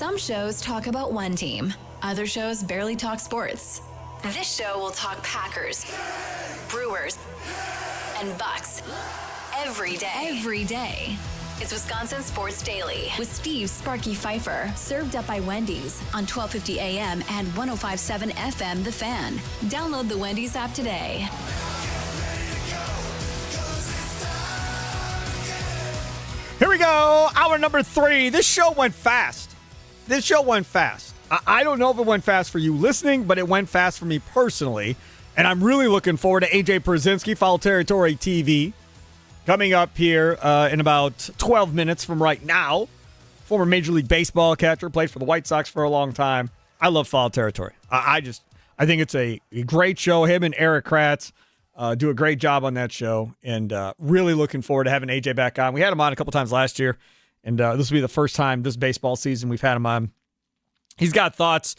Some shows talk about one team. Other shows barely talk sports. This show will talk Packers, Brewers, and Bucks every day. It's Wisconsin Sports Daily with Steve Sparky Fifer, served up by Wendy's on 1250 AM and 105.7 FM The Fan. Download the Wendy's app today. Here we go. Hour number 3. This show went fast. I don't know if it went fast for you listening, but it went fast for me personally. And I'm really looking forward to AJ Pierzynski, Foul Territory TV, coming up here in about 12 minutes from right now. Former Major League Baseball catcher, played for the White Sox for a long time. I love Foul Territory. I think it's a great show. Him and Eric Kratz do a great job on that show, and really looking forward to having AJ back on. We had him on a couple times last year, and this will be the first time this baseball season we've had him on. He's got thoughts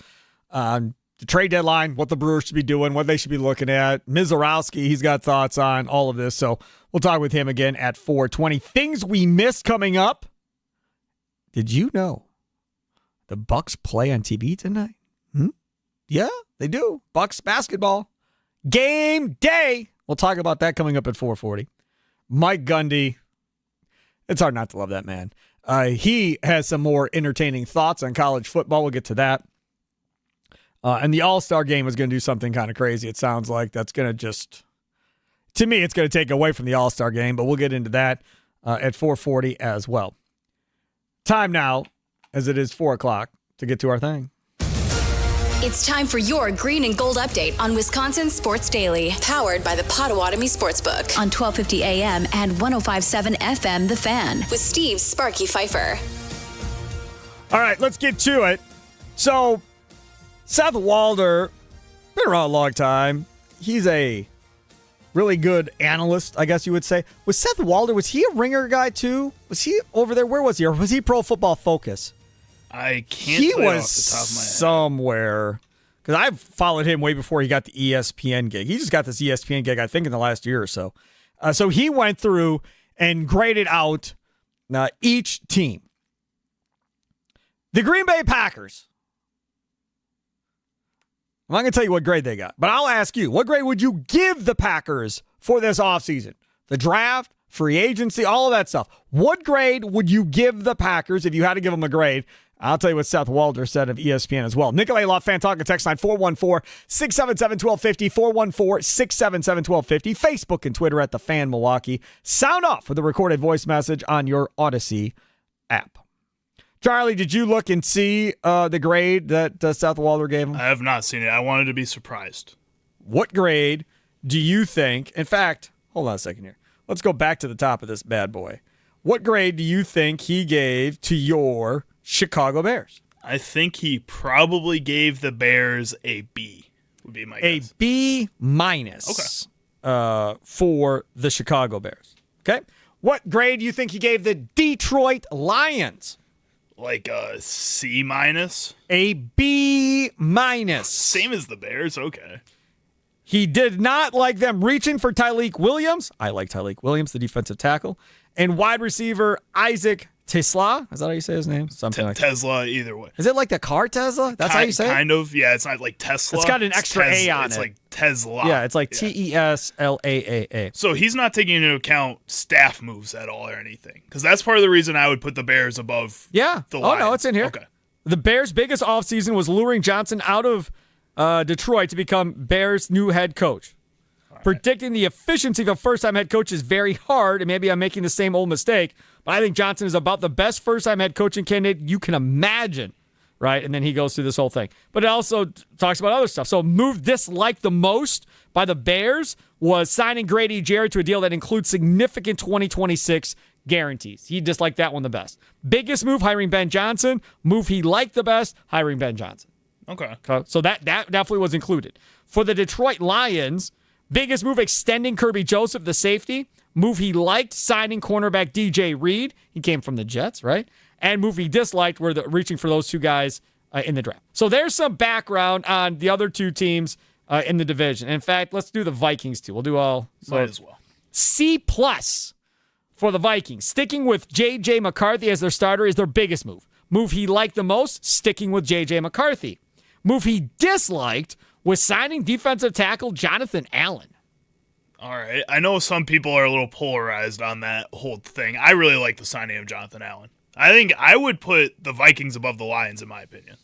on the trade deadline, what the Brewers should be doing, what they should be looking at. Mizorowski, he's got thoughts on all of this, so we'll talk with him again at 4:20. Things we missed coming up. Did you know the Bucks play on TV tonight? Yeah, they do. Bucks basketball. Game day. We'll talk about that coming up at 4:40. Mike Gundy. It's hard not to love that man. He has some more entertaining thoughts on college football. We'll get to that. And the All-Star game is going to do something kind of crazy. It sounds like that's going to just, to me, it's going to take away from the All-Star game, but we'll get into that at 4:40 as well. Time now, as it is 4 o'clock, to get to our thing. It's time for your green and gold update on Wisconsin Sports Daily, powered by the Potawatomi Sportsbook on 1250 AM and 105.7 FM The Fan with Steve Sparky Fifer. All right, let's get to it. So, Seth Walder, been around a long time. He's a really good analyst, I guess you would say. Was Seth Walder, was he a Ringer guy too? Was he over there? Where was he? Or was he Pro Football Focus? I can't tell you off the top of my head. Somewhere, because I've followed him way before he got the ESPN gig. He just got this ESPN gig, I think, in the last year or so. So he went through and graded out each team. The Green Bay Packers. I'm not going to tell you what grade they got, but I'll ask you, what grade would you give the Packers for this offseason? The draft, free agency, all of that stuff. What grade would you give the Packers if you had to give them a grade? I'll tell you what Seth Walder said of ESPN as well. Nikolai Love, Fan Talk, text line 414-677-1250, 414-677-1250, Facebook and Twitter at The Fan Milwaukee. Sound off for the recorded voice message on your Odyssey app. Charlie, did you look and see the grade that Seth Walder gave him? I have not seen it. I wanted to be surprised. What grade do you think? In fact, hold on a second here. Let's go back to the top of this bad boy. What grade do you think he gave to your Chicago Bears? I think he probably gave the Bears a B, would be my guess. A B minus for the Chicago Bears. Okay. What grade do you think he gave the Detroit Lions? Like a C minus? A B minus. Same as the Bears, okay. He did not like them reaching for Tyleik Williams. I like Tyleik Williams, the defensive tackle. And wide receiver Isaac Tesla. Is that how you say his name? Something like Tesla, either way. Is it like the car Tesla? That's how you say it? Kind of, yeah. It's not like Tesla. It's got an extra A on it. It's like Tesla. Yeah, it's like Tesla. So he's not taking into account staff moves at all or anything. Because that's part of the reason I would put the Bears above the Lions. Oh, no, it's in here. Okay. The Bears' biggest offseason was luring Johnson out of Detroit to become Bears' new head coach. Predicting the efficiency of a first-time head coach is very hard, and maybe I'm making the same old mistake, but I think Johnson is about the best first-time head coaching candidate you can imagine, right? And then he goes through this whole thing. But it also talks about other stuff. So move disliked the most by the Bears was signing Grady Jarrett to a deal that includes significant 2026 guarantees. He disliked that one the best. Biggest move, hiring Ben Johnson. Move he liked the best, hiring Ben Johnson. Okay. So that definitely was included. For the Detroit Lions, biggest move, extending Kirby Joseph, the safety. Move he liked, signing cornerback DJ Reed. He came from the Jets, right? And move he disliked, were reaching for those two guys in the draft. So there's some background on the other two teams in the division. In fact, let's do the Vikings too. We'll do all. So might as well. C+ for the Vikings. Sticking with J.J. McCarthy as their starter is their biggest move. Move he liked the most, sticking with J.J. McCarthy. Move he disliked was signing defensive tackle Jonathan Allen. All right. I know some people are a little polarized on that whole thing. I really like the signing of Jonathan Allen. I think I would put the Vikings above the Lions, in my opinion.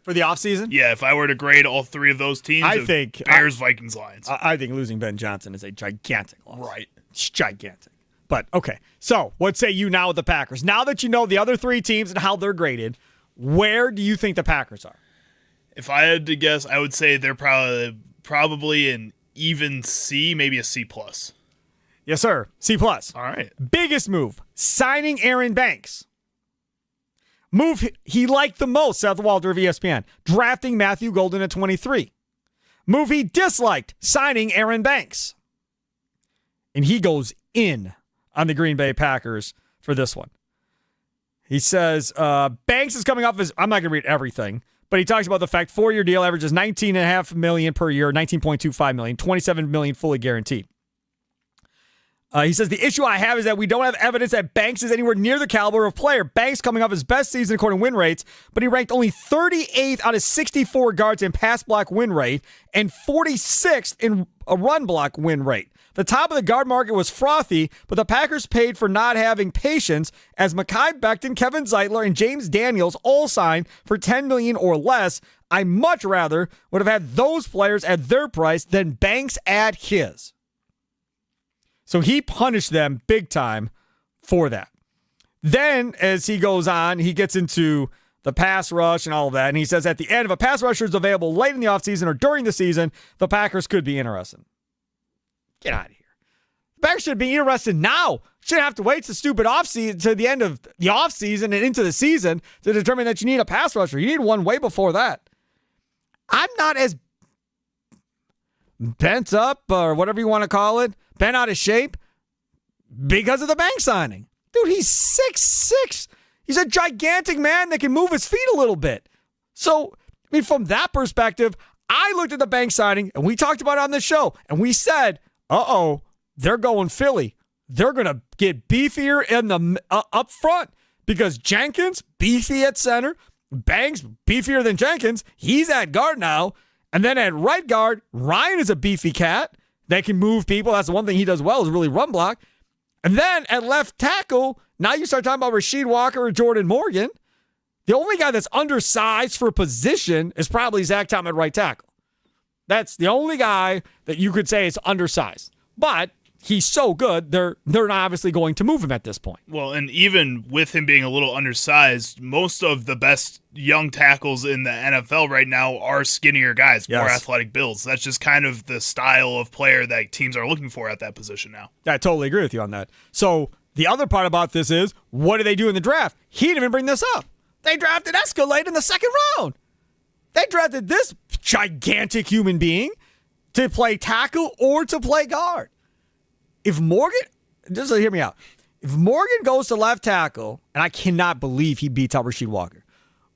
For the offseason? Yeah, if I were to grade all three of those teams, I think Bears, Vikings, Lions. I think losing Ben Johnson is a gigantic loss. Right. It's gigantic. But, okay. So, what say you now with the Packers? Now that you know the other three teams and how they're graded, where do you think the Packers are? If I had to guess, I would say they're probably an even C, maybe a C+. Yes, sir. C+. All right. Biggest move, signing Aaron Banks. Move he liked the most, Seth Walter of ESPN, drafting Matthew Golden at 23. Move he disliked, signing Aaron Banks. And he goes in on the Green Bay Packers for this one. He says, Banks is coming off his, I'm not going to read everything, but he talks about the fact 4-year deal averages $19.5 million per year, $19.25 million, $27 million fully guaranteed. He says, the issue I have is that we don't have evidence that Banks is anywhere near the caliber of player. Banks coming off his best season according to win rates, but he ranked only 38th out of 64 guards in pass block win rate and 46th in a run block win rate. The top of the guard market was frothy, but the Packers paid for not having patience as Mekhi Becton, Kevin Zeitler, and James Daniels all signed for $10 million or less. I much rather would have had those players at their price than Banks at his. So he punished them big time for that. Then, as he goes on, he gets into the pass rush and all of that, and he says at the end, if a pass rusher is available late in the offseason or during the season, the Packers could be interested. Get out of here. The Packers should be interested now. Shouldn't have to wait to stupid offseason to the end of the offseason and into the season to determine that you need a pass rusher. You need one way before that. I'm not as bent up or whatever you want to call it, bent out of shape because of the Banks signing. Dude, he's 6'6". He's a gigantic man that can move his feet a little bit. So, I mean, from that perspective, I looked at the Banks signing, and we talked about it on the show, and we said, they're going Philly. They're going to get beefier in the up front because Jenkins, beefy at center, Banks, beefier than Jenkins. He's at guard now. And then at right guard, Ryan is a beefy cat that can move people. That's the one thing he does well is really run block. And then at left tackle, now you start talking about Rasheed Walker or Jordan Morgan. The only guy that's undersized for a position is probably Zach Tom at right tackle. That's the only guy that you could say is undersized. But he's so good, they're not obviously going to move him at this point. Well, and even with him being a little undersized, most of the best young tackles in the NFL right now are skinnier guys, more athletic builds. That's just kind of the style of player that teams are looking for at that position now. I totally agree with you on that. So the other part about this is, what do they do in the draft? He didn't even bring this up. They drafted Escalade in the second round. They drafted this gigantic human being to play tackle or to play guard. If Morgan, just hear me out. If Morgan goes to left tackle, and I cannot believe he beats out Rasheed Walker,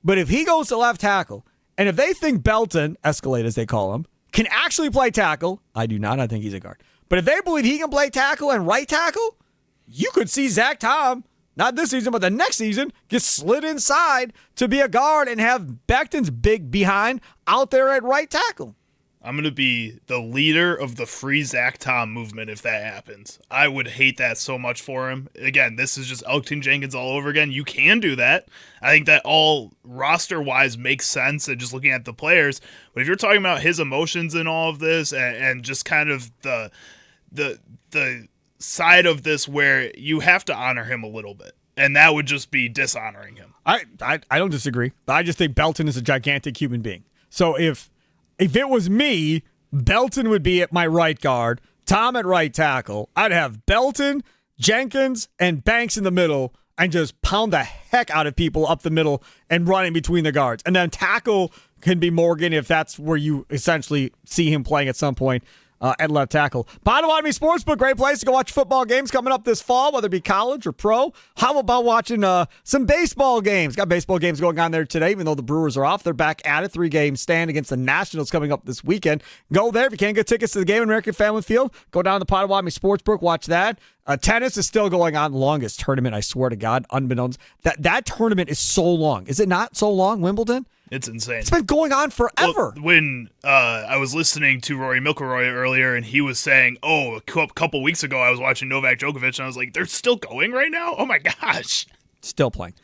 but if he goes to left tackle, and if they think Belton, Escalade as they call him, can actually play tackle, I do not. I think he's a guard. But if they believe he can play tackle and right tackle, you could see Zach Tom, not this season, but the next season, get slid inside to be a guard and have Becton's big behind out there at right tackle. I'm going to be the leader of the free Zach Tom movement if that happens. I would hate that so much for him. Again, this is just Elgton Jenkins all over again. You can do that. I think that all roster-wise makes sense and just looking at the players. But if you're talking about his emotions in all of this and just kind of the side of this where you have to honor him a little bit, and that would just be dishonoring him. I don't disagree. I just think Belton is a gigantic human being. So if it was me, Belton would be at my right guard, Tom at right tackle. I'd have Belton, Jenkins, and Banks in the middle and just pound the heck out of people up the middle and run in between the guards. And then tackle can be Morgan if that's where you essentially see him playing at some point. at left tackle. Potawatomi Sportsbook, great place to go watch football games coming up this fall, whether it be college or pro. How about watching some baseball games? Got baseball games going on there today, even though the Brewers are off. They're back at it. 3-game stand against the Nationals coming up this weekend. Go there. If you can't get tickets to the game at American Family Field, go down to the Potawatomi Sportsbook, watch that. Tennis is still going on. Longest tournament, I swear to God, unbeknownst. That tournament is so long. Is it not so long, Wimbledon? It's insane. It's been going on forever. Well, when I was listening to Rory McIlroy earlier, and he was saying, a couple weeks ago I was watching Novak Djokovic, and I was like, they're still going right now? Oh, my gosh. Still playing.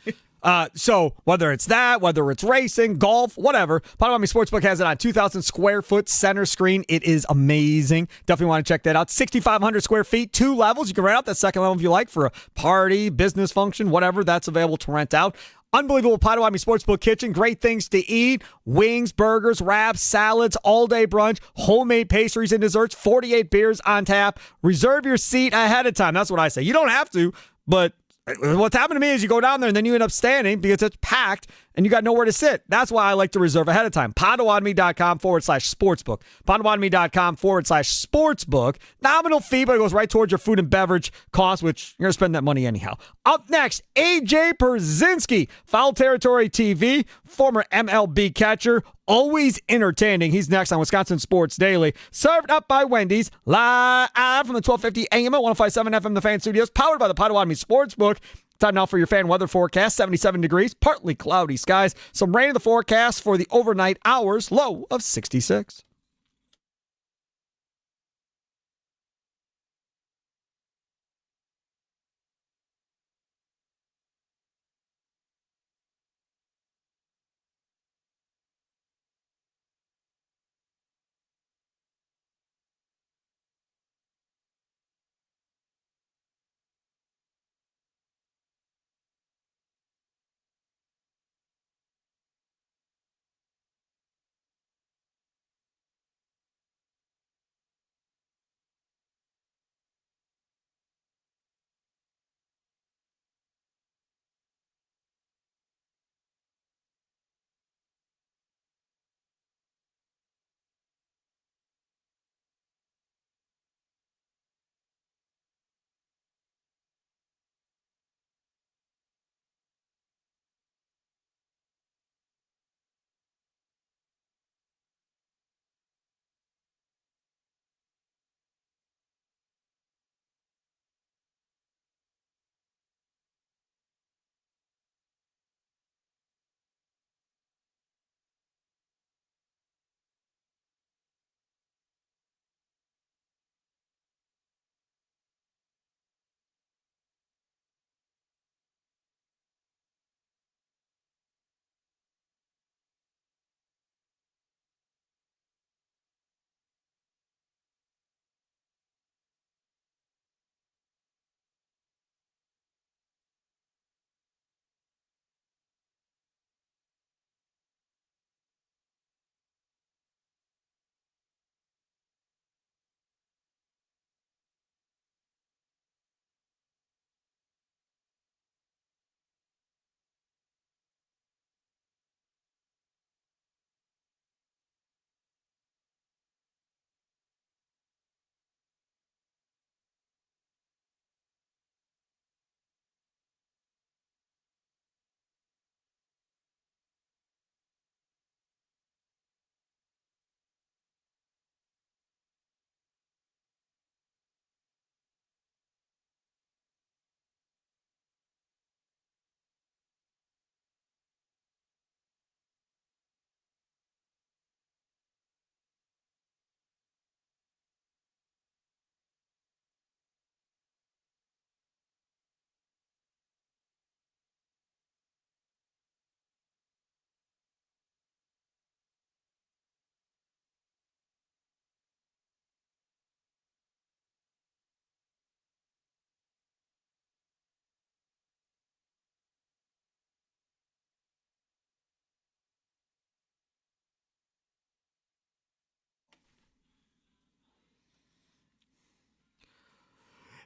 So whether it's that, whether it's racing, golf, whatever, Potawatomi Sportsbook has it on 2,000 square foot center screen. It is amazing. Definitely want to check that out. 6,500 square feet, 2 levels. You can rent out that second level if you like for a party, business function, whatever. That's available to rent out. Unbelievable Potawatomi Sportsbook kitchen. Great things to eat. Wings, burgers, wraps, salads, all-day brunch, homemade pastries and desserts, 48 beers on tap. Reserve your seat ahead of time. That's what I say. You don't have to, but what's happened to me is you go down there and then you end up standing because it's packed and you got nowhere to sit. That's why I like to reserve ahead of time. Potawatomi.com/sportsbook. Potawatomi.com/sportsbook. Nominal fee, but it goes right towards your food and beverage costs, which you're going to spend that money anyhow. Up next, AJ Pierzynski, Foul Territory TV, former MLB catcher, always entertaining. He's next on Wisconsin Sports Daily. Served up by Wendy's, live from the 1250 AM at 105.7 FM The Fan Studios, powered by the Potawatomi Sportsbook. Time now for your fan weather forecast. 77 degrees, partly cloudy skies. Some rain in the forecast for the overnight hours, low of 66.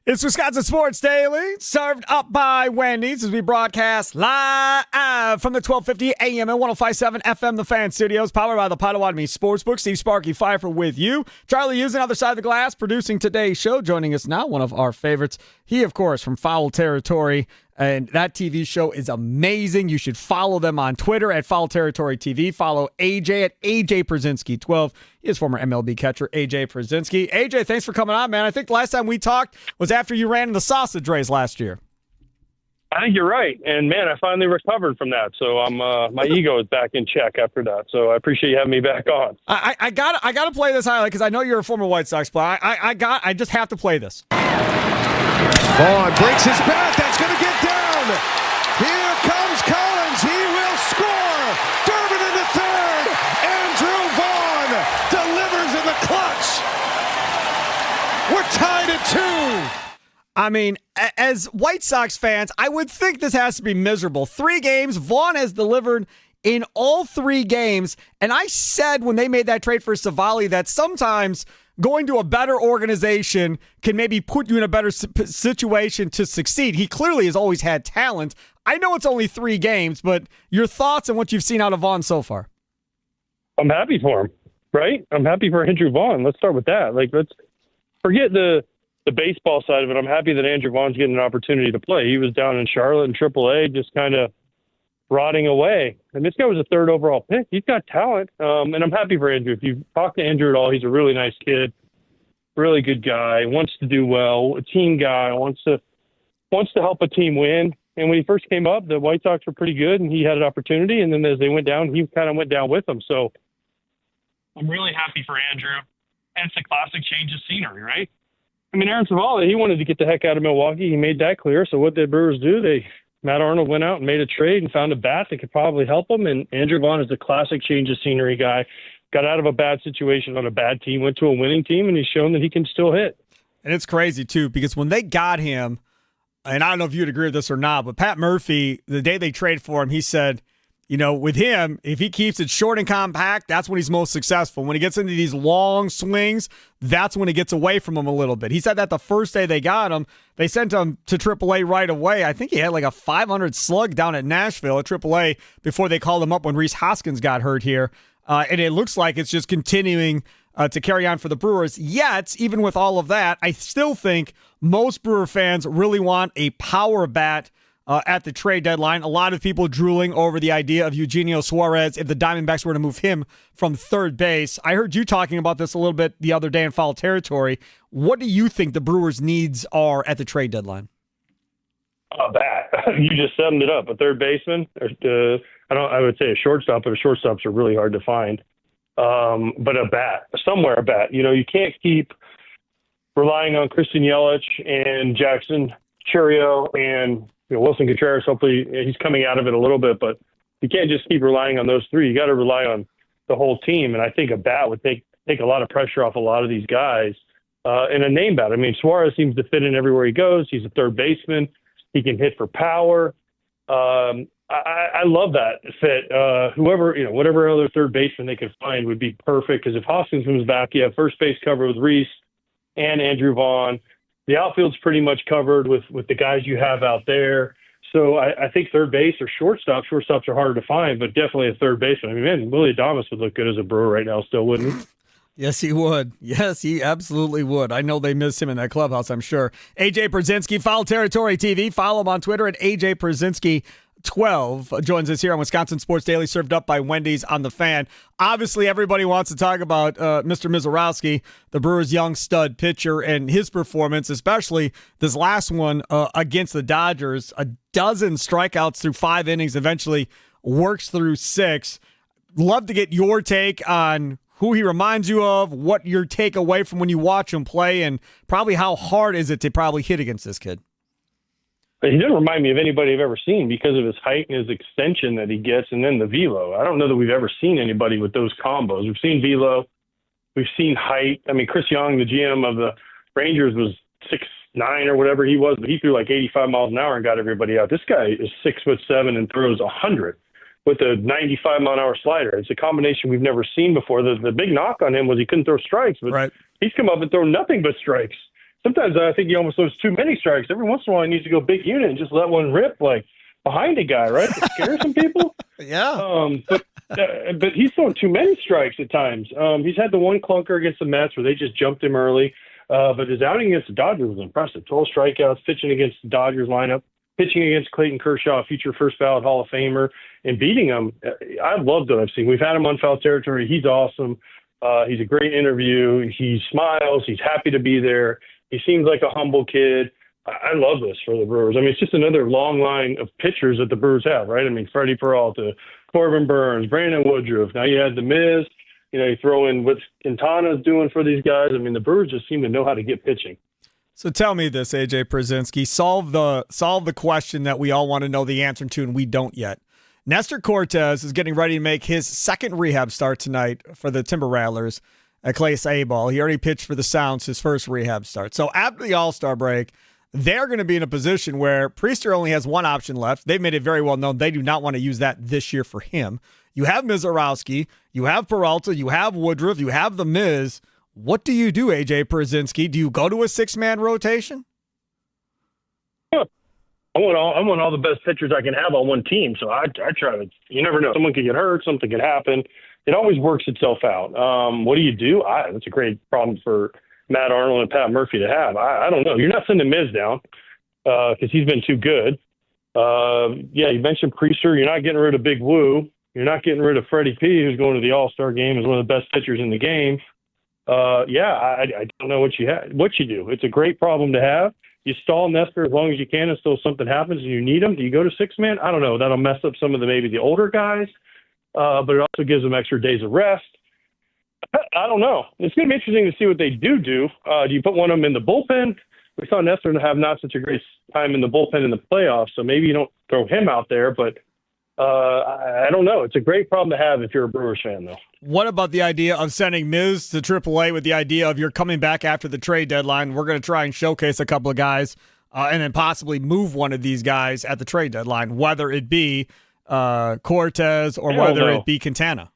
It's Wisconsin Sports Daily, served up by Wendy's as we broadcast live from the 1250 AM and 1057 FM The Fan Studios, powered by the Potawatomi Sportsbook. Steve Sparky Fifer with you. Charlie Hughes on the other side of the glass, producing today's show. Joining us now, one of our favorites. He, of course, from Foul Territory. And that TV show is amazing. You should follow them on Twitter at Foul Territory TV. Follow AJ at AJ Przinsky 12. He is former MLB catcher AJ Przinsky. AJ, thanks for coming on, man. I think the last time we talked was after you ran in the sausage race last year. I think you're right. And, man, I finally recovered from that. So I'm my ego is back in check after that. So I appreciate you having me back on. I got to play this highlight because I know you're a former White Sox player. I just have to play this. Vaughn breaks his bat. That's going to get down. Here comes Collins. He will score. Durbin in the third. Andrew Vaughn delivers in the clutch. We're tied at 2. I mean, as White Sox fans, I would think this has to be miserable. 3 games, Vaughn has delivered in all 3 games. And I said when they made that trade for Savali that sometimes going to a better organization can maybe put you in a better situation to succeed. He clearly has always had talent. I know it's only 3 games, but your thoughts on what you've seen out of Vaughn so far? I'm happy for him, right? I'm happy for Andrew Vaughn. Let's start with that. Let's forget the baseball side of it. I'm happy that Andrew Vaughn's getting an opportunity to play. He was down in Charlotte in AAA, just kind of rotting away. And this guy was a 3rd overall pick. He's got talent. And I'm happy for Andrew. If you talk to Andrew at all, he's a really nice kid, really good guy, wants to do well, a team guy, wants to help a team win. And when he first came up, the White Sox were pretty good and he had an opportunity. And then as they went down, he kind of went down with them. So I'm really happy for Andrew. And it's a classic change of scenery, right? I mean, Aaron Savali, he wanted to get the heck out of Milwaukee. He made that clear. So what did Brewers do? Matt Arnold went out and made a trade and found a bat that could probably help him. And Andrew Vaughn is a classic change of scenery guy. Got out of a bad situation on a bad team, went to a winning team, and he's shown that he can still hit. And it's crazy, too, because when they got him, and I don't know if you'd agree with this or not, but Pat Murphy, the day they traded for him, he said, you know, with him, if he keeps it short and compact, that's when he's most successful. When he gets into these long swings, that's when it gets away from him a little bit. He said that the first day they got him, they sent him to AAA right away. I think he had like a 500 slug down at Nashville at AAA before they called him up when Rhys Hoskins got hurt here. And it looks like it's just continuing to carry on for the Brewers. Yet, even with all of that, I still think most Brewer fans really want a power bat at the trade deadline. A lot of people drooling over the idea of Eugenio Suarez if the Diamondbacks were to move him from third base. I heard you talking about this a little bit the other day in Foul Territory. What do you think the Brewers' needs are at the trade deadline? A bat. You just summed it up. A third baseman. I would say a shortstop, but shortstops are really hard to find. But a bat. Somewhere a bat. You know, you can't keep relying on Christian Yelich and Jackson Churio and Wilson Contreras. Hopefully he's coming out of it a little bit, but you can't just keep relying on those 3. You got to rely on the whole team. And I think a bat would take a lot of pressure off a lot of these guys. And a name bat. I mean, Suarez seems to fit in everywhere he goes. He's a third baseman. He can hit for power. I love that fit. Whatever other third baseman they could find would be perfect. Because if Hoskins comes back, you have first base covered with Rhys and Andrew Vaughn. The outfield's pretty much covered with the guys you have out there. So I think third base or shortstop. Shortstops are harder to find, but definitely a third baseman. I mean, man, Willie Adames would look good as a Brewer right now still, wouldn't he? Yes, he would. Yes, he absolutely would. I know they miss him in that clubhouse, I'm sure. AJ Przinsky, Foul Territory TV. Follow him on Twitter at AJ Przinsky 12 joins us here on Wisconsin Sports Daily, served up by Wendy's on the Fan. Obviously, everybody wants to talk about Mr. Mizorowski, the Brewers' young stud pitcher, and his performance, especially this last one against the Dodgers. 12 strikeouts through 5 innings, eventually works through 6. Love to get your take on who he reminds you of, what your take away from when you watch him play, and probably how hard is it to probably hit against this kid. He doesn't remind me of anybody I've ever seen because of his height and his extension that he gets, and then the velo. I don't know that we've ever seen anybody with those combos. We've seen velo, we've seen height. I mean, Chris Young, the GM of the Rangers, was 6'9" or whatever he was, but he threw like 85 miles an hour and got everybody out. This guy is 6'7" and throws 100 with a 95-mile-an-hour slider. It's a combination we've never seen before. The big knock on him was he couldn't throw strikes, but right. He's come up and thrown nothing but strikes. sometimes I think he almost throws too many strikes. Every once in a while, he needs to go big unit and just let one rip like behind a guy, right? To scare some people. Yeah. But he's throwing too many strikes at times. He's had the one clunker against the Mets where they just jumped him early. But his outing against the Dodgers was impressive. 12 strikeouts, pitching against the Dodgers lineup, pitching against Clayton Kershaw, future first ballot Hall of Famer, and beating him. I loved what I've seen. We've had him on Foul Territory. He's awesome. He's a great interview. He smiles. He's happy to be there. He seems like a humble kid. I love this for the Brewers. I mean, it's just another long line of pitchers that the Brewers have, right? I mean, Freddie Peralta, Corbin Burns, Brandon Woodruff. Now you had the Miz. You know, you throw in what Quintana's doing for these guys. I mean, the Brewers just seem to know how to get pitching. So tell me this, AJ Pierzynski. Solve the question that we all want to know the answer to, and we don't yet. Nestor Cortez is getting ready to make his second rehab start tonight for the Timber Rattlers at Clay A-Ball. He already pitched for the Sounds his first rehab start. So after the All-Star break, they're going to be in a position where Priester only has one option left. They've made it very well known they do not want to use that this year for him. You have Mizorowski, you have Peralta, you have Woodruff, you have the Miz. What do you do, AJ Pierzynski? Do you go to a six-man rotation? I want all the best pitchers I can have on one team. So I try to. You never know. Someone could get hurt. Something could happen. It always works itself out. What do you do? That's a great problem for Matt Arnold and Pat Murphy to have. I don't know. You're not sending Miz down because he's been too good. You mentioned Priester. You're not getting rid of Big Woo. You're not getting rid of Freddie P, who's going to the All-Star game, is one of the best pitchers in the game. I don't know what you do. It's a great problem to have. You stall Nestor as long as you can until something happens and you need him. Do you go to six-man? I don't know. That'll mess up some of maybe the older guys, but it also gives them extra days of rest. I don't know. It's going to be interesting to see what they do. Do you put one of them in the bullpen? We saw Nestor have not such a great time in the bullpen in the playoffs, so maybe you don't throw him out there, but I don't know. It's a great problem to have if you're a Brewers fan, though. What about the idea of sending Miz to AAA with the idea of you're coming back after the trade deadline? We're going to try and showcase a couple of guys and then possibly move one of these guys at the trade deadline, whether it be Cortez or whether it be Quintana.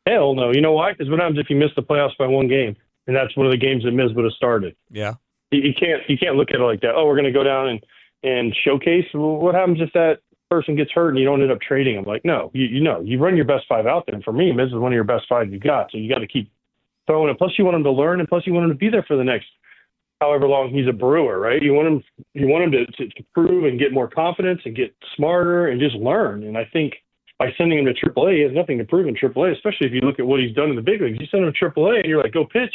Hell no. You know why? Because what happens if you miss the playoffs by one game? And that's one of the games that Miz would have started. Yeah. You can't look at it like that. Oh, we're going to go down and showcase. Well, what happens if that person gets hurt and you don't end up trading him? Like, no, you run your best five out there. And for me, Miz is one of your best five you got. So you got to keep throwing it. Plus, you want him to learn, and plus, you want him to be there for the next however long he's a Brewer, right? You want him to prove and get more confidence and get smarter and just learn. And I think by sending him to AAA, he has nothing to prove in AAA, especially if you look at what he's done in the big leagues. You send him to AAA and you're like, go pitch.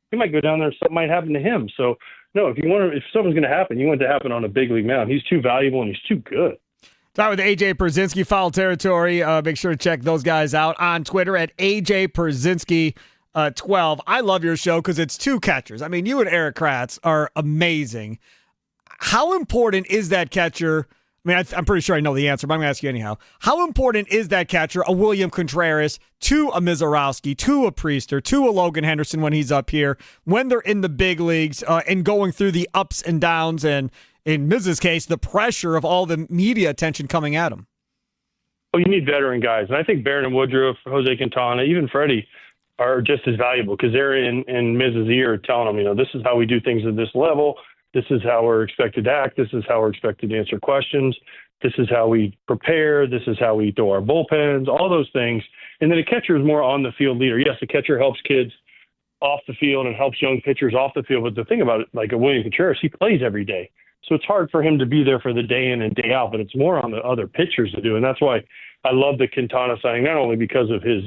He might go down there and something might happen to him. So, no, if something's going to happen, you want it to happen on a big league mound. He's too valuable and he's too good. Talk with AJ Pierzynski, Foul Territory. Make sure to check those guys out on Twitter at AJ Pierzynski 12. I love your show because it's two catchers. I mean, you and Eric Kratz are amazing. How important is that catcher? I mean, I'm pretty sure I know the answer, but I'm going to ask you anyhow. How important is that catcher, a William Contreras, to a Mizorowski, to a Priester, to a Logan Henderson when he's up here, when they're in the big leagues and going through the ups and downs and, in Miz's case, the pressure of all the media attention coming at him? Well, you need veteran guys. And I think Barron and Woodruff, Jose Quintana, even Freddie are just as valuable because they're in Miz's ear telling him, this is how we do things at this level. This is how we're expected to act. This is how we're expected to answer questions. This is how we prepare. This is how we throw our bullpens, all those things. And then a catcher is more on the field leader. Yes, the catcher helps kids off the field and helps young pitchers off the field. But the thing about it, like a William Contreras, he plays every day. So it's hard for him to be there for the day in and day out, but it's more on the other pitchers to do. And that's why I love the Quintana signing, not only because of his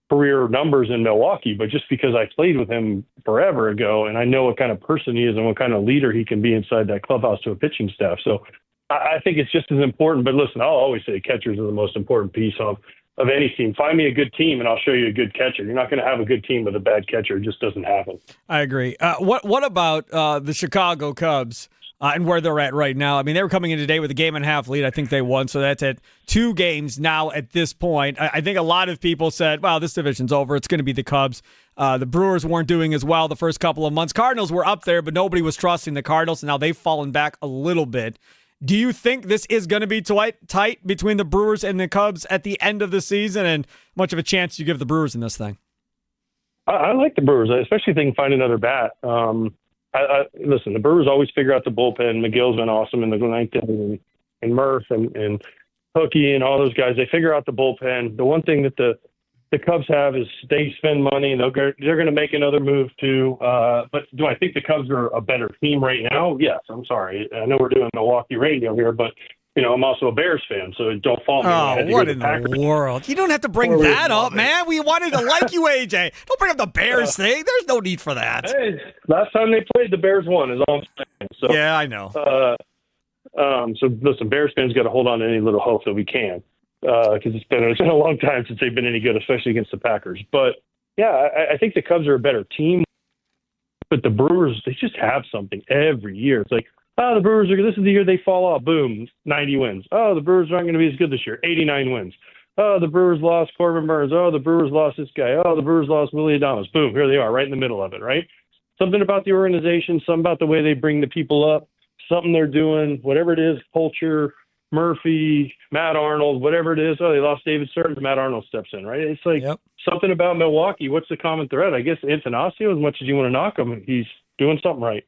career numbers in Milwaukee, but just because I played with him forever ago and I know what kind of person he is and what kind of leader he can be inside that clubhouse to a pitching staff. So I think it's just as important. But listen, I'll always say catchers are the most important piece of any team. Find me a good team and I'll show you a good catcher. You're not going to have a good team with a bad catcher. It just doesn't happen. I agree. What about the Chicago Cubs? And where they're at right now. I mean, they were coming in today with a 1.5 lead. I think they won, so that's at 2 games now at this point. I think a lot of people said, well, this division's over. It's going to be the Cubs. The Brewers weren't doing as well the first couple of months. Cardinals were up there, but nobody was trusting the Cardinals, and now they've fallen back a little bit. Do you think this is going to be tight between the Brewers and the Cubs at the end of the season, and much of a chance you give the Brewers in this thing? I like the Brewers. I especially think find another bat. Listen, the Brewers always figure out the bullpen. McGill's been awesome in the ninth inning, and Murph and Hookie and all those guys. They figure out the bullpen. The one thing that the Cubs have is they spend money, and they're going to make another move too. But do I think the Cubs are a better team right now? Yes. I'm sorry. I know we're doing Milwaukee radio here, but I'm also a Bears fan, so don't fault me. Oh, what in the world? You don't have to bring that up, man. We wanted to like you, AJ. Don't bring up the Bears thing. There's no need for that. Hey, last time they played, the Bears won, is all I'm saying. So, yeah, I know. So listen, Bears fans got to hold on to any little hope that we can, because it's been a long time since they've been any good, especially against the Packers. But yeah, I think the Cubs are a better team, but the Brewers, they just have something every year. It's like, oh, the Brewers this is the year they fall off. Boom, 90 wins. Oh, the Brewers aren't going to be as good this year. 89 wins. Oh, the Brewers lost Corbin Burns. Oh, the Brewers lost this guy. Oh, the Brewers lost Willie Adames. Boom, here they are, right in the middle of it, right? Something about the organization, something about the way they bring the people up, something they're doing, whatever it is, culture, Murphy, Matt Arnold, whatever it is. Oh, they lost David Stearns. Matt Arnold steps in, right? It's like something about Milwaukee. What's the common thread? I guess Antanasio, as much as you want to knock him, he's doing something right.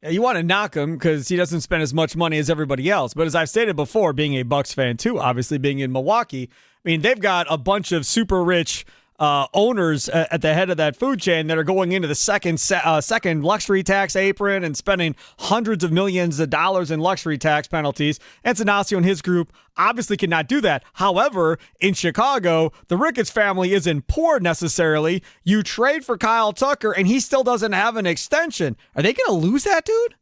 Yeah, you want to knock him because he doesn't spend as much money as everybody else. But as I've stated before, being a Bucks fan too, obviously being in Milwaukee, I mean, they've got a bunch of super rich owners at the head of that food chain that are going into the second luxury tax apron and spending hundreds of millions of dollars in luxury tax penalties. Antanasio and his group obviously cannot do that. However, in Chicago, the Ricketts family isn't poor necessarily. You trade for Kyle Tucker, and he still doesn't have an extension. Are they going to lose that dude?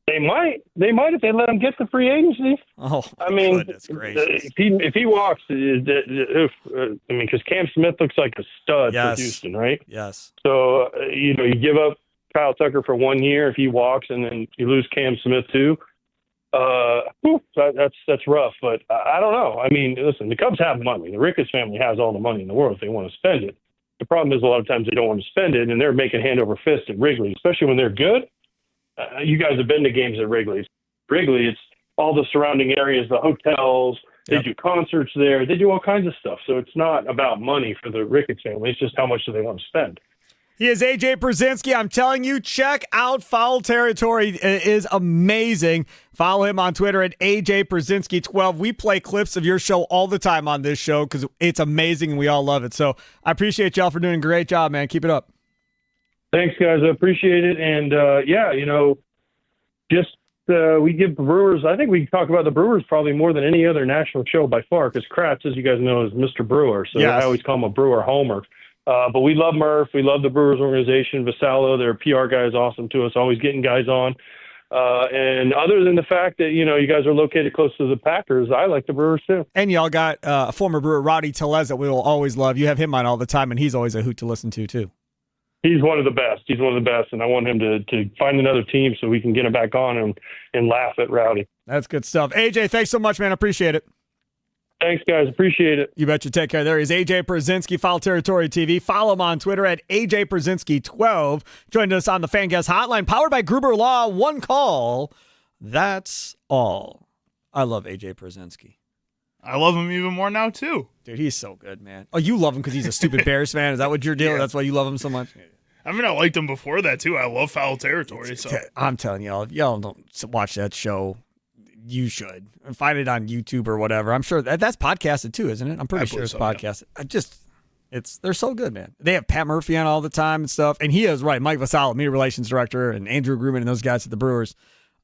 They might if they let him get the free agency. Oh, I mean, goodness gracious. If he walks, because Cam Smith looks like a stud for Houston, right? Yes. So you give up Kyle Tucker for 1 year if he walks, and then you lose Cam Smith too. That's rough, but I don't know. I mean, listen, the Cubs have money. The Ricketts family has all the money in the world if they want to spend it. The problem is a lot of times they don't want to spend it, and they're making hand over fist at Wrigley, especially when they're good. You guys have been to games at Wrigley. Wrigley, it's all the surrounding areas, the hotels. They do concerts there. They do all kinds of stuff. So it's not about money for the Ricketts family. It's just how much do they want to spend. He is AJ Pierzynski. I'm telling you, check out Foul Territory. It is amazing. Follow him on Twitter at AJ Pierzynski 12. We play clips of your show all the time on this show because it's amazing and we all love it. So I appreciate y'all for doing a great job, man. Keep it up. Thanks, guys. I appreciate it. And, we give the Brewers, I think we talk about the Brewers probably more than any other national show by far, because Kratz, as you guys know, is Mr. Brewer. So I always call him a Brewer homer. But we love Murph. We love the Brewers organization. Vassallo, their PR guy, is awesome to us, always getting guys on. And other than the fact that, you guys are located close to the Packers, I like the Brewers too. And y'all got former Brewer Rowdy Tellez that we will always love. You have him on all the time, and he's always a hoot to listen to too. He's one of the best. He's one of the best, and I want him to find another team so we can get him back on and laugh at Rowdy. That's good stuff. AJ, thanks so much, man. I appreciate it. Thanks, guys. Appreciate it. You betcha. Take care. There is AJ Pierzynski, Foul Territory TV. Follow him on Twitter at AJ Pierzynski 12. Joined us on the Fan Guest Hotline, powered by Gruber Law. One call. That's all. I love AJ Pierzynski. I love him even more now, too. Dude, he's so good, man. Oh, you love him because he's a stupid Bears fan? Is that what you're doing? That's why you love him so much? I mean, I liked him before that, too. I love Foul Territory. So I'm telling y'all, if y'all don't watch that show, you should. Find it on YouTube or whatever. I'm sure that's podcasted, too, isn't it? I'm pretty sure it's podcasted. Yeah. They're so good, man. They have Pat Murphy on all the time and stuff. And he is right. Mike Vassallo, media relations director, and Andrew Grumman and those guys at the Brewers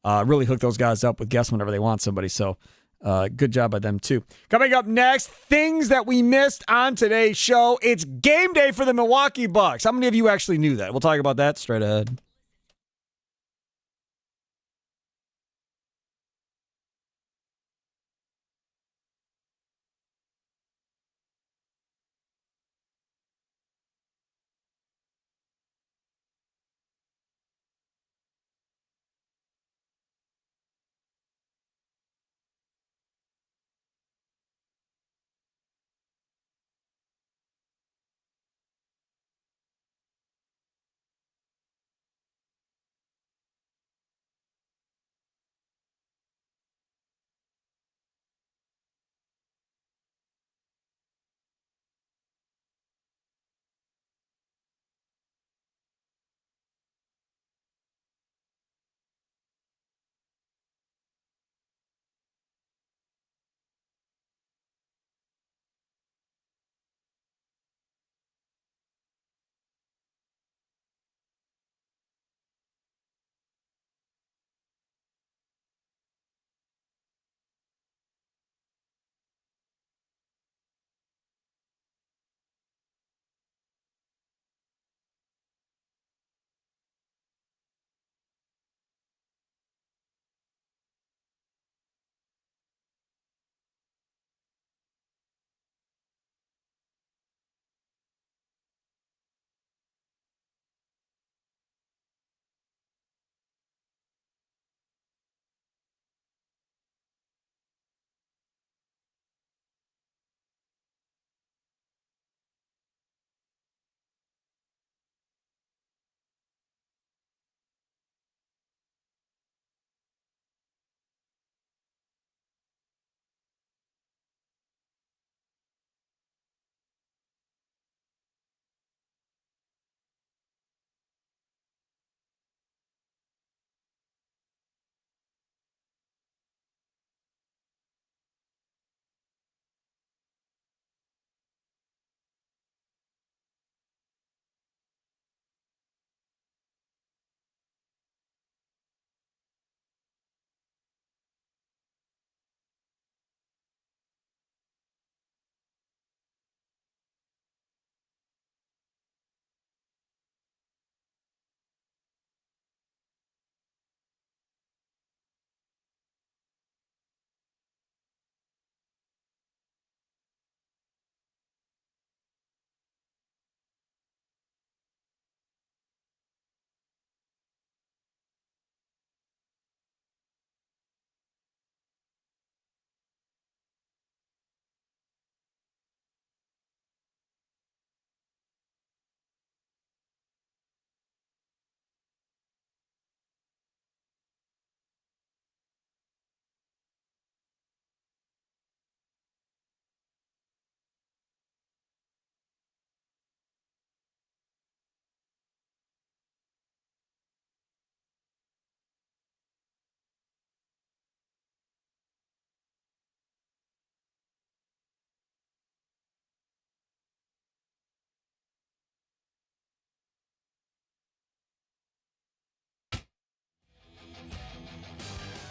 really hook those guys up with guests whenever they want somebody. So good job by them, too. Coming up next, things that we missed on today's show. It's game day for the Milwaukee Bucks. How many of you actually knew that? We'll talk about that straight ahead.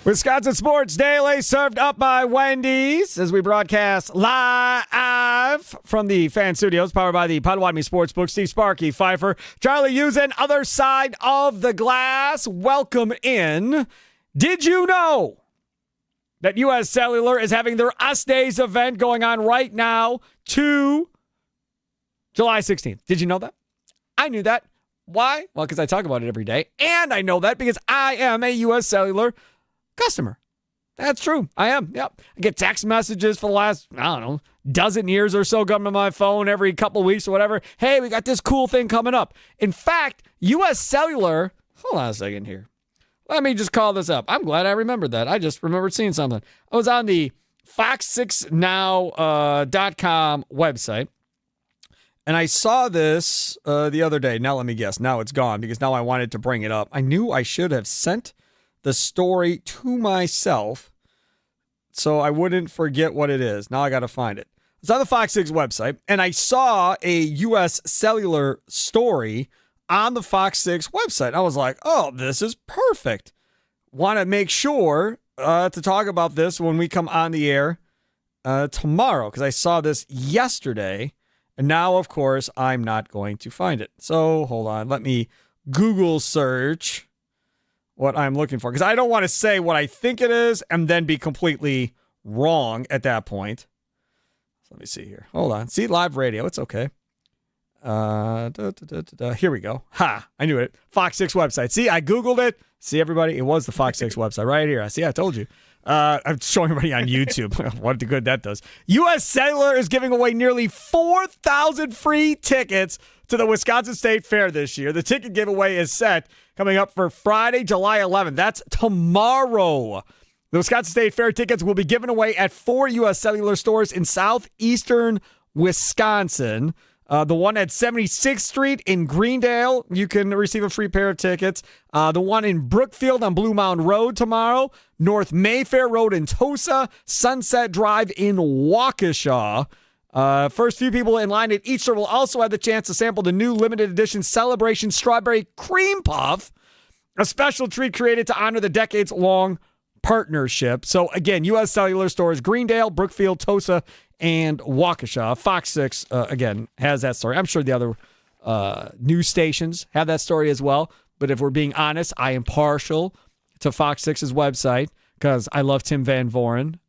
Wisconsin Sports Daily served up by Wendy's as we broadcast live from the fan studios powered by the Potawatomi Sportsbook. Steve Sparky, Fifer, Charlie Usen, other side of the glass. Welcome in. Did you know that U.S. Cellular is having their Us Days event going on right now to July 16th? Did you know that? I knew that. Why? Well, because I talk about it every day. And I know that because I am a U.S. Cellular customer. That's true. I am. Yep. I get text messages for the last, dozen years or so coming to my phone every couple weeks or whatever. Hey, we got this cool thing coming up. In fact, U.S. Cellular, hold on a second here. Let me just call this up. I'm glad I remembered that. I just remembered seeing something. I was on the fox6now.com website, and I saw this the other day. Now let me guess. Now it's gone because now I wanted to bring it up. I knew I should have sent the story to myself so I wouldn't forget what it is. Now I got to find it. It's on the Fox 6 website, and I saw a U.S. Cellular story on the Fox 6 website. I was like, oh, this is perfect. Want to make sure to talk about this when we come on the air tomorrow, because I saw this yesterday, and now, of course, I'm not going to find it. So hold on. Let me Google search what I'm looking for, because I don't want to say what I think it is and then be completely wrong at that point. So let me see here. Hold on. See, live radio. It's okay. Here we go. Ha! I knew it. Fox 6 website. See, I Googled it. See, everybody? It was the Fox 6 website right here. See, I told you. I'm showing everybody on YouTube what good that does. U.S. Cellular is giving away nearly 4,000 free tickets to the Wisconsin State Fair this year. The ticket giveaway is set coming up for Friday, July 11th. That's tomorrow. The Wisconsin State Fair tickets will be given away at 4 U.S. Cellular stores in southeastern Wisconsin. The one at 76th Street in Greendale, you can receive a free pair of tickets. The one in Brookfield on Blue Mound Road tomorrow. North Mayfair Road in Tosa. Sunset Drive in Waukesha. First few people in line at each store will also have the chance to sample the new limited edition Celebration Strawberry Cream Puff, a special treat created to honor the decades-long partnership. So again, U.S. Cellular stores, Greendale, Brookfield, Tosa, and Waukesha. Fox 6, again, has that story. I'm sure the other news stations have that story as well. But if we're being honest, I am partial to Fox 6's website because I love Tim Van Voren.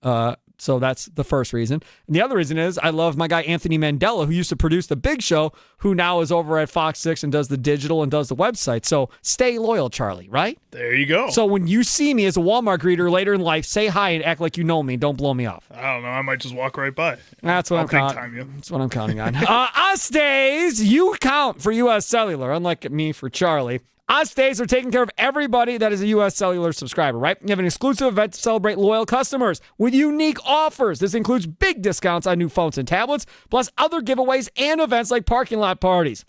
So that's the first reason. And the other reason is I love my guy Anthony Mandela, who used to produce The Big Show, who now is over at Fox 6 and does the digital and does the website. So stay loyal, Charlie, right? There you go. So when you see me as a Walmart greeter later in life, say hi and act like you know me. Don't blow me off. I don't know. I might just walk right by. That's what That's what I'm counting on. Us Days, you count for U.S. Cellular, unlike me for Charlie. Us Days are taking care of everybody that is a U.S. Cellular subscriber, right? You have an exclusive event to celebrate loyal customers with unique offers. This includes big discounts on new phones and tablets, plus other giveaways and events like parking lot parties.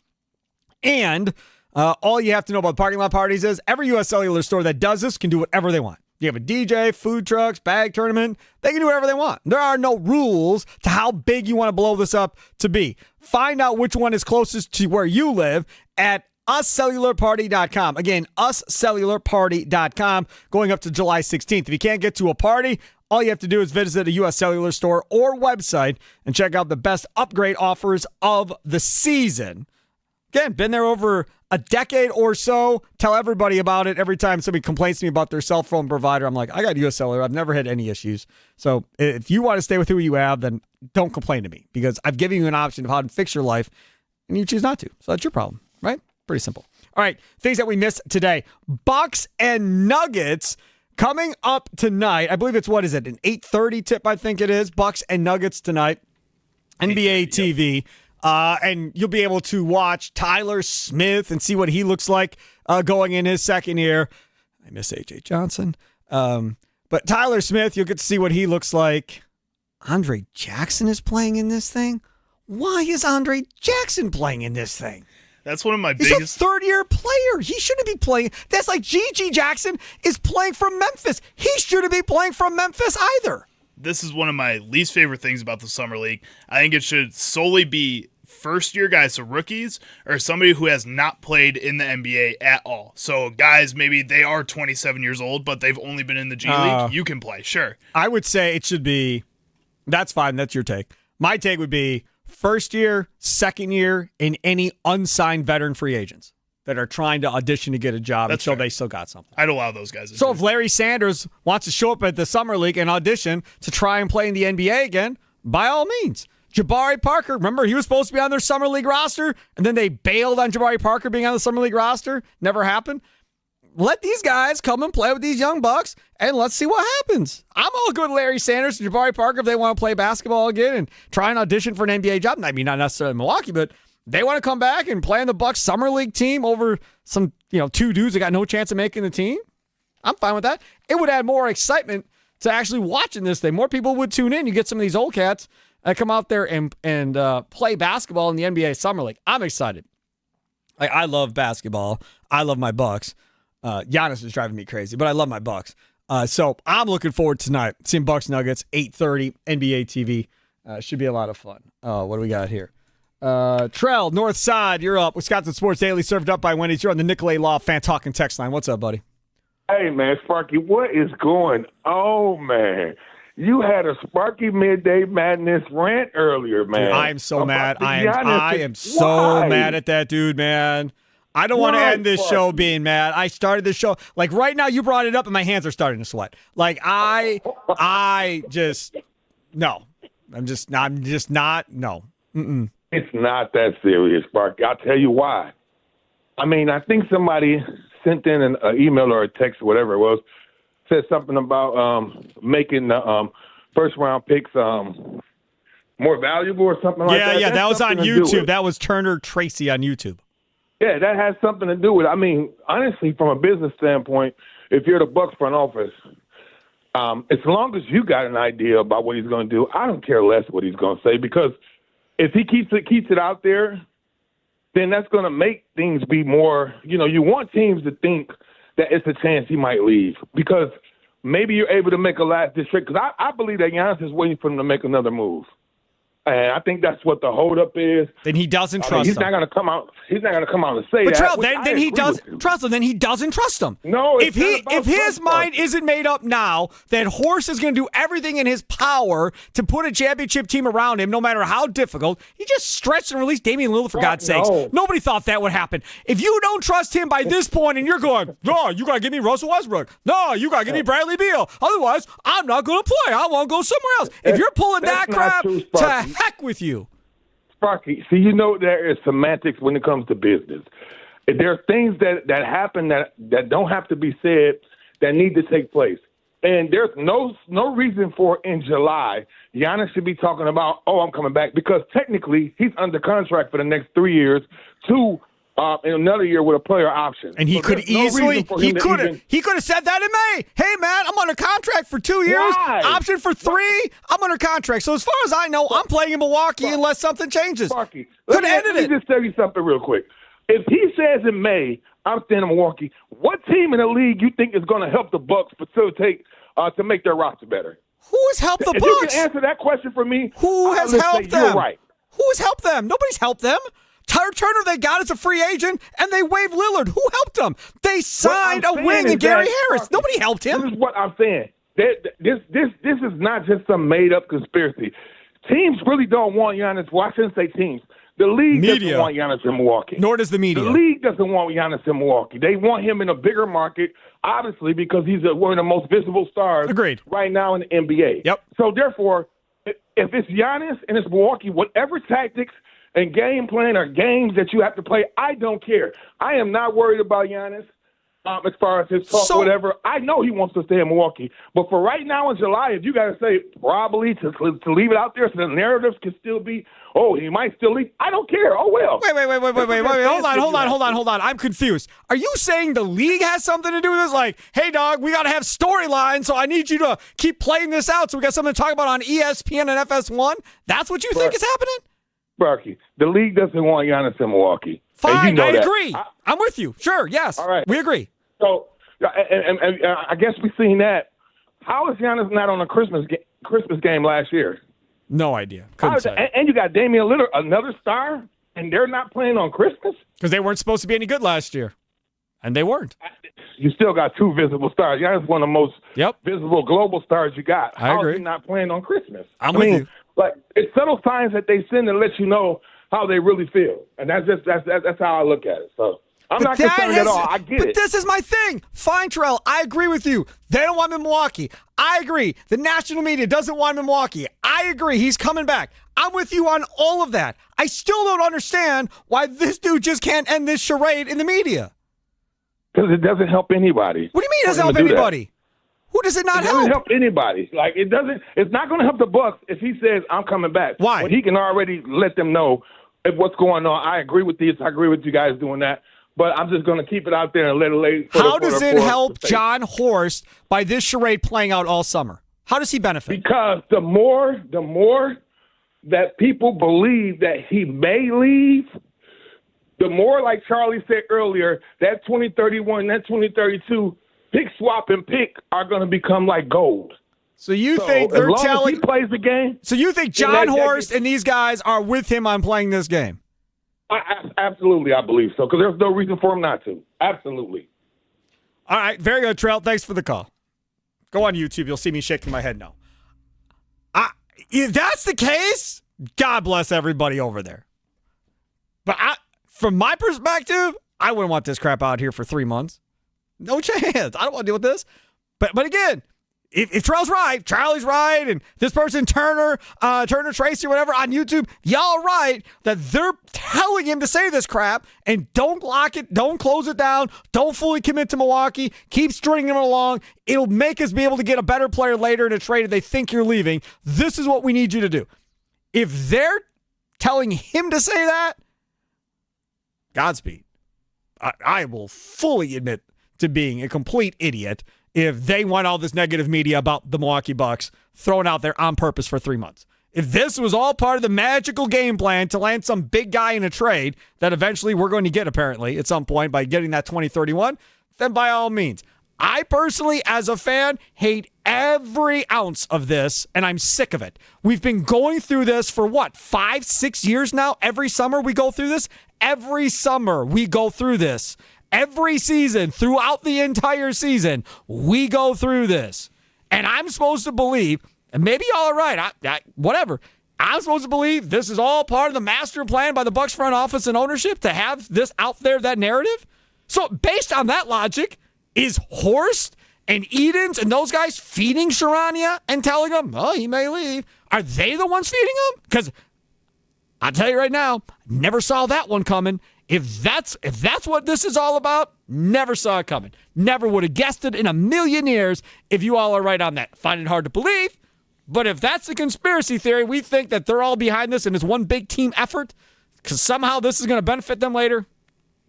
And all you have to know about parking lot parties is every U.S. Cellular store that does this can do whatever they want. You have a DJ, food trucks, bag tournament. They can do whatever they want. There are no rules to how big you want to blow this up to be. Find out which one is closest to where you live at uscellularparty.com. Again, uscellularparty.com going up to July 16th. If you can't get to a party, all you have to do is visit a U.S. Cellular store or website and check out the best upgrade offers of the season. Again, been there over a decade or so. Tell everybody about it. Every time somebody complains to me about their cell phone provider, I'm like, I got U.S. Cellular. I've never had any issues. So if you want to stay with who you have, then don't complain to me because I've given you an option of how to fix your life and you choose not to. So that's your problem, right? Pretty simple. All right, things that we missed today. Bucks and Nuggets coming up tonight. I believe it's, what is it, an 8:30 tip, I think it is. Bucks and Nuggets tonight. NBA TV. And you'll be able to watch Tyler Smith and see what he looks like going in his second year. I miss A.J. Johnson. But Tyler Smith, you'll get to see what he looks like. Andre Jackson is playing in this thing? Why is Andre Jackson playing in this thing? That's one of my biggest... He's a third-year player. He shouldn't be playing. That's like G.G. Jackson is playing from Memphis. He shouldn't be playing from Memphis either. This is one of my least favorite things about the Summer League. I think it should solely be first-year guys, so rookies, or somebody who has not played in the NBA at all. So guys, maybe they are 27 years old, but they've only been in the G League. You can play, sure. I would say it should be, that's fine, that's your take. My take would be first year, second year, and any unsigned veteran free agents that are trying to audition to get a job until they still got something. I'd allow those guys. So if Larry Sanders wants to show up at the Summer League and audition to try and play in the NBA again, by all means. Jabari Parker, remember he was supposed to be on their Summer League roster, and then they bailed on Jabari Parker being on the Summer League roster. Never happened. Let these guys come and play with these young bucks, and let's see what happens. I'm all good with Larry Sanders and Jabari Parker if they want to play basketball again and try and audition for an NBA job. I mean, not necessarily in Milwaukee, but they want to come back and play on the Bucks Summer League team over some, two dudes that got no chance of making the team. I'm fine with that. It would add more excitement to actually watching this thing. More people would tune in. You get some of these old cats that come out there and play basketball in the NBA Summer League. I'm excited. I love basketball. I love my Bucks. Giannis is driving me crazy, but I love my Bucks. So I'm looking forward tonight. Seeing Bucks Nuggets, 8:30, NBA TV. Should be a lot of fun. What do we got here? Trell, North Side, you're up. Wisconsin Sports Daily, served up by Wendy's. You're on the Nicolay Law Fan Talking text line. What's up, buddy? Hey, man, Sparky, what is going on, man? You had a Sparky Midday Madness rant earlier, man. Dude, I am so mad. I am so mad at that dude, man. I don't want to end this show being mad. I started this show. Like, right now, you brought it up, and my hands are starting to sweat. Like, I just, no. I'm just not, no. Mm-mm. It's not that serious, Sparky. I'll tell you why. I mean, I think somebody sent in an email or a text or whatever it was, said something about making the first-round picks more valuable or something like that. Yeah, that was on YouTube. That was Turner Tracy on YouTube. Yeah, that has something to do with it. I mean, honestly, from a business standpoint, if you're the Bucks front office, as long as you got an idea about what he's going to do, I don't care less what he's going to say, because if he keeps it out there, then that's going to make things be more, you want teams to think that it's a chance he might leave, because maybe you're able to make a last district. Because I believe that Giannis is waiting for him to make another move. And I think that's what the holdup is. Then he doesn't trust him. He's not going to come out and say but that. But then he doesn't trust him. Then he doesn't trust him. No, if his mind isn't made up now, then Horst is going to do everything in his power to put a championship team around him, no matter how difficult. He just stretched and released Damian Lillard, for God's sakes. Nobody thought that would happen. If you don't trust him by this point, and you're going, no, you got to give me Russell Westbrook. No, you got to give me Bradley Beal. Otherwise, I'm not going to play. I want to go somewhere else. If you're pulling that crap, to heck with you. Sparky, see, there is semantics when it comes to business. There are things that happen that don't have to be said, that need to take place. And there's no reason for, in July, Giannis should be talking about, I'm coming back, because technically he's under contract for the next 3 years, in another year with a player option. And he could easily, he could have said that in May. Hey, man, I'm under contract for 2 years, option for 3. I'm under contract. So as far as I know, I'm playing in Milwaukee unless something changes. Sparky, could have ended it. Let me just tell you something real quick. If he says in May, I'm staying in Milwaukee, what team in the league you think is going to help the Bucks facilitate to make their roster better? Who has helped the Bucks? If you can answer that question for me, who has helped them? You're right. Who has helped them? Nobody's helped them. Tyler Turner, they got as a free agent, and they waived Lillard. Who helped them? They signed a wing in Gary Harris. Nobody helped him. This is what I'm saying. This is not just some made-up conspiracy. Teams really don't want Giannis. Well, I shouldn't say teams. The league doesn't want Giannis in Milwaukee. Nor does the media. The league doesn't want Giannis in Milwaukee. They want him in a bigger market, obviously, because he's one of the most visible stars right now in the NBA. Yep. So, therefore, if it's Giannis and it's Milwaukee, whatever tactics and game plan or games that you have to play, I don't care. I am not worried about Giannis as far as his talk or whatever. I know he wants to stay in Milwaukee. But for right now in July, if you got to say probably to leave it out there so the narratives can still be, he might still leave, I don't care. Oh, well. Wait. Hold on. I'm confused. Are you saying the league has something to do with this? Like, hey, dog, we got to have storylines, so I need you to keep playing this out so we got something to talk about on ESPN and FS1? That's what you think is happening? Sparky, the league doesn't want Giannis in Milwaukee. Fine, I agree. I'm with you. Sure, yes. All right. We agree. So, and I guess we've seen that. How is Giannis not on a Christmas game last year? No idea. Couldn't say. And you got Damian Lillard, another star, and they're not playing on Christmas? Because they weren't supposed to be any good last year. And they weren't. You still got two visible stars. Giannis is one of the most Yep. visible global stars you got. I How agree. is he not playing on Christmas? I'm with you. Like, it's subtle signs that they send to let you know how they really feel. And that's how I look at it. So I'm not concerned at all. I get but it. this is my thing. Fine, Terrell. I agree with you. They don't want him in Milwaukee. I agree. The national media doesn't want him in Milwaukee. I agree. He's coming back. I'm with you on all of that. I still don't understand why this dude just can't end this charade in the media. Because it doesn't help anybody. What do you mean it doesn't help do that. anybody? Who does it not It doesn't help? help anybody. Like, it doesn't. It's not going to help the Bucks if he says, I'm coming back. Why? When he can already let them know what's going on. I agree with this. I agree with you guys doing that. But I'm just going to keep it out there and let it lay. How does it help John Horst by this charade playing out all summer? How does he benefit? Because the more that people believe that he may leave, the more, like Charlie said earlier, that 2031, that 2032 pick, swap, and pick are going to become like gold. So you So think as they're long telling? as he plays the game. So you think then John that Horst and these guys are with him on playing this game? Absolutely, I believe so. Because there's no reason for him not to. Absolutely. All right, very good, Trell. Thanks for the call. Go on YouTube. You'll see me shaking my head no. If that's the case, God bless everybody over there. But from my perspective, I wouldn't want this crap out here for 3 months. No chance. I don't want to deal with this. But again, if Terrell's right, Charlie's right, and this person, Turner Tracy, whatever, on YouTube, y'all are right that they're telling him to say this crap and don't lock it, don't close it down, don't fully commit to Milwaukee, keep stringing him along. It'll make us be able to get a better player later in a trade if they think you're leaving. This is what we need you to do. If they're telling him to say that, Godspeed. I will fully admit to being a complete idiot if they want all this negative media about the Milwaukee Bucks thrown out there on purpose for 3 months. If this was all part of the magical game plan to land some big guy in a trade that eventually we're going to get apparently at some point by getting that 2031, then by all means. I personally, as a fan, hate every ounce of this, and I'm sick of it. We've been going through this for 5, 6 years now? Every summer we go through this? Every summer we go through this. Every season, throughout the entire season, we go through this. And I'm supposed to believe, and maybe y'all are right, whatever. I'm supposed to believe this is all part of the master plan by the Bucks front office and ownership to have this out there, that narrative. So based on that logic, is Horst and Edens and those guys feeding Sharania and telling him, oh, he may leave? Are they the ones feeding him? Because I'll tell you right now, never saw that one coming. If that's what this is all about, never saw it coming. Never would have guessed it in a million years if you all are right on that. Find it hard to believe, but if that's the conspiracy theory, we think that they're all behind this and it's one big team effort because somehow this is going to benefit them later.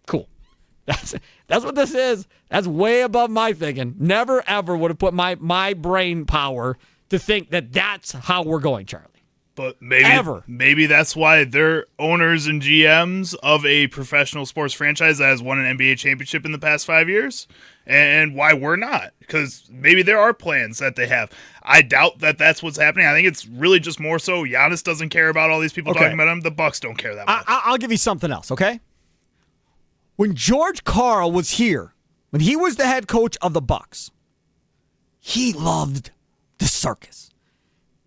Cool. That's what this is. That's way above my thinking. Never, ever would have put my brain power to think that that's how we're going, Charlie. But maybe that's why they're owners and GMs of a professional sports franchise that has won an NBA championship in the past 5 years, and why we're not. Because maybe there are plans that they have. I doubt that that's what's happening. I think it's really just more so Giannis doesn't care about all these people talking about him. The Bucks don't care that much. I'll give you something else, okay? When George Karl was here, when he was the head coach of the Bucks, he loved the circus.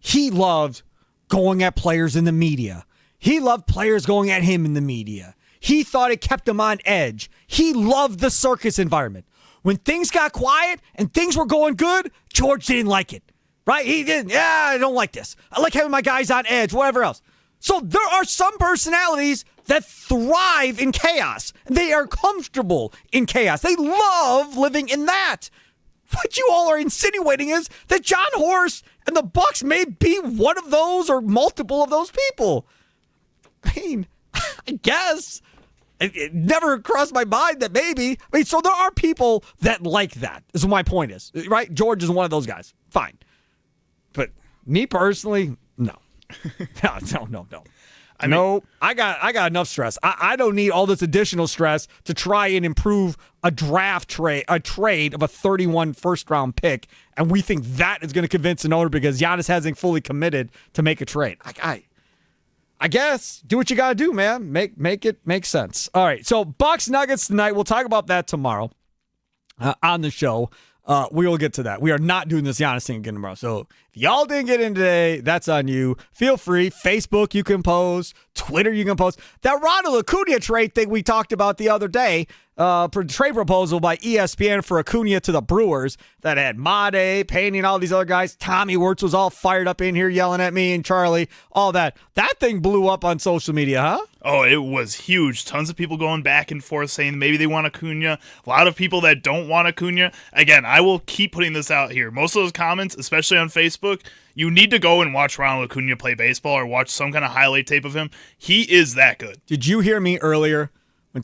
He loved going at players in the media. He loved players going at him in the media. He thought it kept him on edge. He loved the circus environment. When things got quiet and things were going good, George didn't like it, right? He didn't. Yeah, I don't like this. I like having my guys on edge, whatever else. So there are some personalities that thrive in chaos. They are comfortable in chaos. They love living in that. What you all are insinuating is that John Horst and the Bucks may be one of those or multiple of those people. I mean, I guess. It never crossed my mind that maybe. I mean, so there are people that like that, is what my point is. Right? George is one of those guys. Fine. But me personally, no. No. I got enough stress. I don't need all this additional stress to try and improve a trade of a 31 first-round pick, and we think that is going to convince an owner because Giannis hasn't fully committed to make a trade. I guess do what you got to do, man. Make it make sense. All right, so Bucks Nuggets tonight. We'll talk about that tomorrow on the show. We will get to that. We are not doing this Giannis thing again tomorrow. So if y'all didn't get in today, that's on you. Feel free. Facebook, you can post. Twitter, you can post. That Ronald Acuna trade thing we talked about the other day, trade proposal by ESPN for Acuna to the Brewers that had Made, Payne, and all these other guys. Tommy Wirtz was all fired up in here yelling at me and Charlie, all that. That thing blew up on social media, huh? Oh, it was huge. Tons of people going back and forth saying maybe they want Acuna. A lot of people that don't want Acuna. Again, I will keep putting this out here. Most of those comments, especially on Facebook, you need to go and watch Ronald Acuna play baseball or watch some kind of highlight tape of him. He is that good. Did you hear me earlier when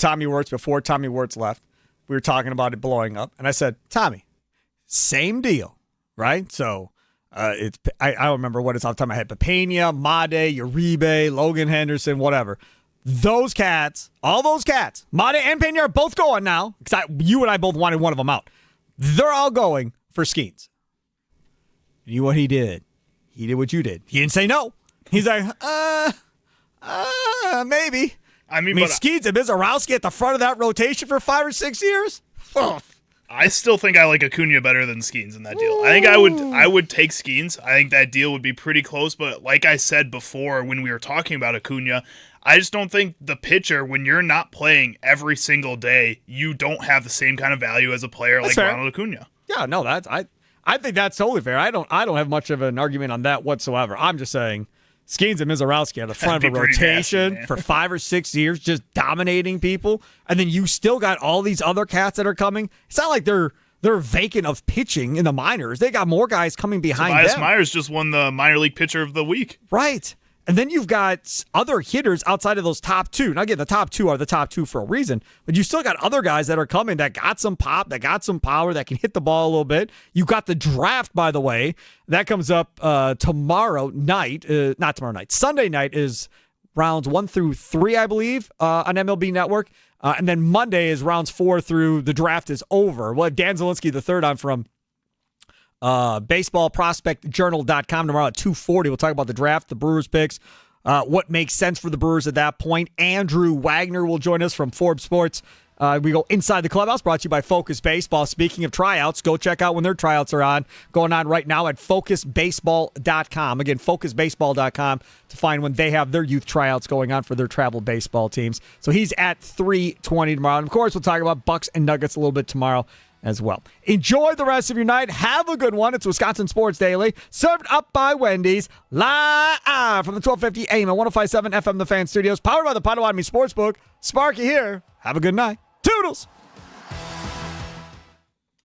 before Tommy Wirtz left? We were talking about it blowing up. And I said, Tommy, same deal, right? So I don't remember what it's off the top of my head, but Pena, Made, Uribe, Logan Henderson, whatever. Those cats, all those cats, Made and Pena are both going now, because you and I both wanted one of them out. They're all going for Skeens. You know what he did? He did what you did. He didn't say no. He's like, maybe. I mean Skeens and Mizorowski at the front of that rotation for 5 or 6 years? Oh. I still think I like Acuna better than Skeens in that deal. I think I would take Skeens. I think that deal would be pretty close, but like I said before when we were talking about Acuna, I just don't think the pitcher, when you're not playing every single day, you don't have the same kind of value as a player like Ronald Acuna. Yeah, no, I think that's totally fair. I don't have much of an argument on that whatsoever. I'm just saying Skeens and Mizorowski at the front of a rotation nasty, for 5 or 6 years, just dominating people, and then you still got all these other cats that are coming. It's not like they're vacant of pitching in the minors. They got more guys coming behind Tobias them. Myers just won the minor league pitcher of the week. Right. And then you've got other hitters outside of those top two. Now, again, the top two are the top two for a reason, but you still got other guys that are coming that got some pop, that got some power, that can hit the ball a little bit. You got the draft, by the way. That comes up tomorrow night. Not tomorrow night. Sunday night is rounds 1 through 3, I believe, on MLB Network. And then Monday is rounds 4 through the draft is over. We'll have Dan Zielinski III on from baseballprospectjournal.com tomorrow at 2:40. We'll talk about the draft, the Brewers picks, what makes sense for the Brewers at that point. Andrew Wagner will join us from Forbes Sports. We go inside the clubhouse, brought to you by Focus Baseball. Speaking of tryouts, go check out when their tryouts are going on right now at focusbaseball.com. Again, focusbaseball.com to find when they have their youth tryouts going on for their travel baseball teams. So he's at 3:20 tomorrow. And of course, we'll talk about Bucks and Nuggets a little bit tomorrow as well. Enjoy the rest of your night. Have a good one. It's Wisconsin Sports Daily, served up by Wendy's, live from the 1250 AM and 105.7 FM The Fan Studios, powered by the Potawatomi Sportsbook. Sparky here. Have a good night. Toodles!